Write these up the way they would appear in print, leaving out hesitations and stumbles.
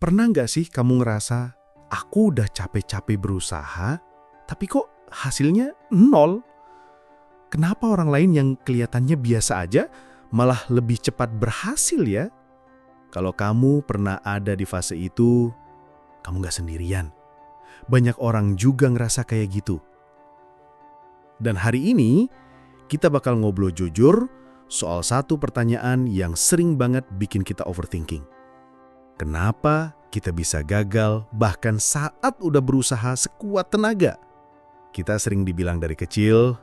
Pernah nggak sih kamu ngerasa, aku udah capek-capek berusaha, tapi kok hasilnya nol? Kenapa orang lain yang kelihatannya biasa aja malah lebih cepat berhasil ya? Kalau kamu pernah ada di fase itu, kamu nggak sendirian. Banyak orang juga ngerasa kayak gitu. Dan hari ini, kita bakal ngobrol jujur soal satu pertanyaan yang sering banget bikin kita overthinking. Kenapa kita bisa gagal bahkan saat udah berusaha sekuat tenaga? Kita sering dibilang dari kecil,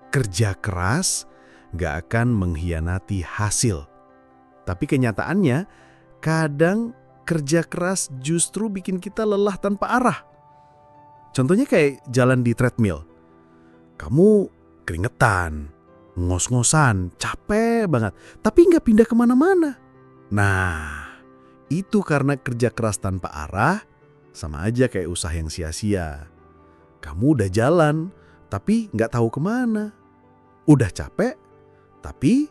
kerja keras gak akan mengkhianati hasil. Tapi kenyataannya, kadang kerja keras justru bikin kita lelah tanpa arah. Contohnya kayak jalan di treadmill. Kamu keringetan, ngos-ngosan, capek banget, tapi nggak pindah kemana-mana. Nah, itu karena kerja keras tanpa arah, sama aja kayak usaha yang sia-sia. Kamu udah jalan, tapi nggak tahu kemana. Udah capek, tapi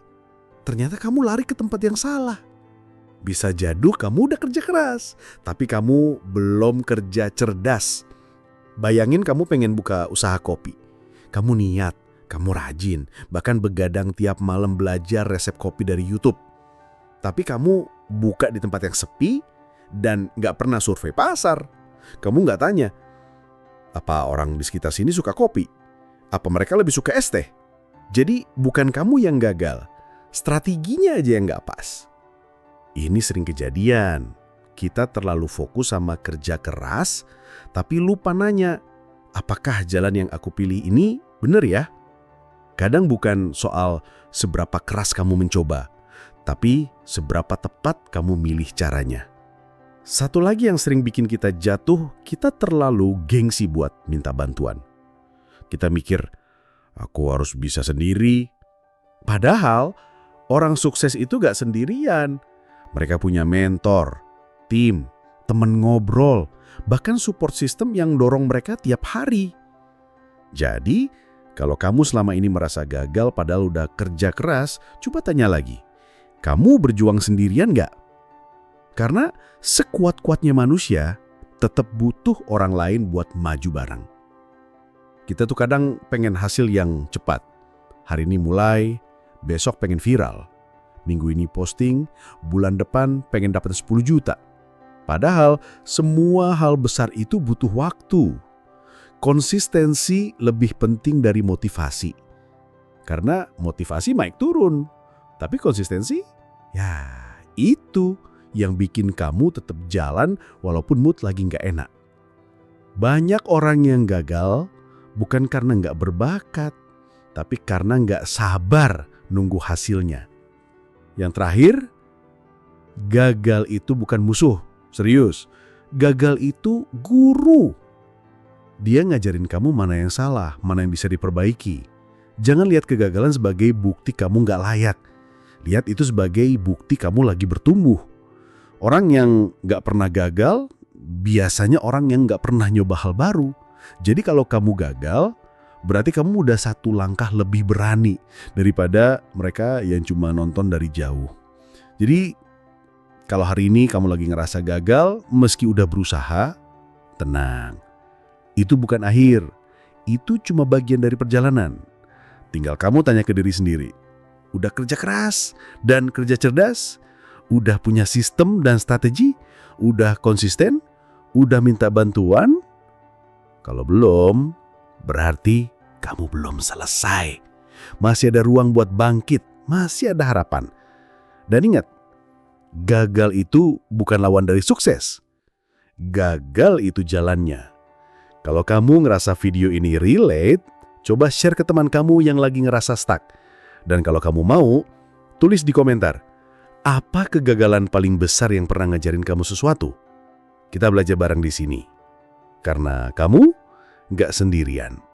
ternyata kamu lari ke tempat yang salah. Bisa jadi kamu udah kerja keras, tapi kamu belum kerja cerdas. Bayangin kamu pengen buka usaha kopi. Kamu niat, kamu rajin, bahkan begadang tiap malam belajar resep kopi dari YouTube. Tapi kamu buka di tempat yang sepi dan nggak pernah survei pasar. Kamu nggak tanya, apa orang di sekitar sini suka kopi? Apa mereka lebih suka es teh? Jadi bukan kamu yang gagal, strateginya aja yang nggak pas. Ini sering kejadian. Kita terlalu fokus sama kerja keras, tapi lupa nanya, apakah jalan yang aku pilih ini benar ya? Kadang bukan soal seberapa keras kamu mencoba, tapi seberapa tepat kamu milih caranya. Satu lagi yang sering bikin kita jatuh, kita terlalu gengsi buat minta bantuan. Kita mikir, aku harus bisa sendiri. Padahal orang sukses itu gak sendirian. Mereka punya mentor, tim, teman ngobrol, bahkan support system yang dorong mereka tiap hari. Jadi, kalau kamu selama ini merasa gagal padahal udah kerja keras, coba tanya lagi. Kamu berjuang sendirian nggak? Karena sekuat-kuatnya manusia, tetap butuh orang lain buat maju bareng. Kita tuh kadang pengen hasil yang cepat. Hari ini mulai, besok pengen viral. Minggu ini posting, bulan depan pengen dapat 10 juta. Padahal semua hal besar itu butuh waktu. Konsistensi lebih penting dari motivasi. Karena motivasi naik turun. Tapi konsistensi, ya itu yang bikin kamu tetap jalan walaupun mood lagi nggak enak. Banyak orang yang gagal bukan karena nggak berbakat, tapi karena nggak sabar nunggu hasilnya. Yang terakhir, gagal itu bukan musuh. Serius, gagal itu guru. Dia ngajarin kamu mana yang salah, mana yang bisa diperbaiki. Jangan lihat kegagalan sebagai bukti kamu nggak layak. Lihat itu sebagai bukti kamu lagi bertumbuh. Orang yang nggak pernah gagal, biasanya orang yang nggak pernah nyoba hal baru. Jadi kalau kamu gagal, berarti kamu udah satu langkah lebih berani daripada mereka yang cuma nonton dari jauh. Jadi kalau hari ini kamu lagi ngerasa gagal, meski udah berusaha, tenang. Itu bukan akhir, itu cuma bagian dari perjalanan. Tinggal kamu tanya ke diri sendiri. Udah kerja keras dan kerja cerdas? Udah punya sistem dan strategi? Udah konsisten? Udah minta bantuan? Kalau belum, berarti kamu belum selesai. Masih ada ruang buat bangkit, masih ada harapan. Dan ingat, gagal itu bukan lawan dari sukses. Gagal itu jalannya. Kalau kamu ngerasa video ini relate, coba share ke teman kamu yang lagi ngerasa stuck. Dan kalau kamu mau, tulis di komentar, apa kegagalan paling besar yang pernah ngajarin kamu sesuatu? Kita belajar bareng di sini. Karena kamu nggak sendirian.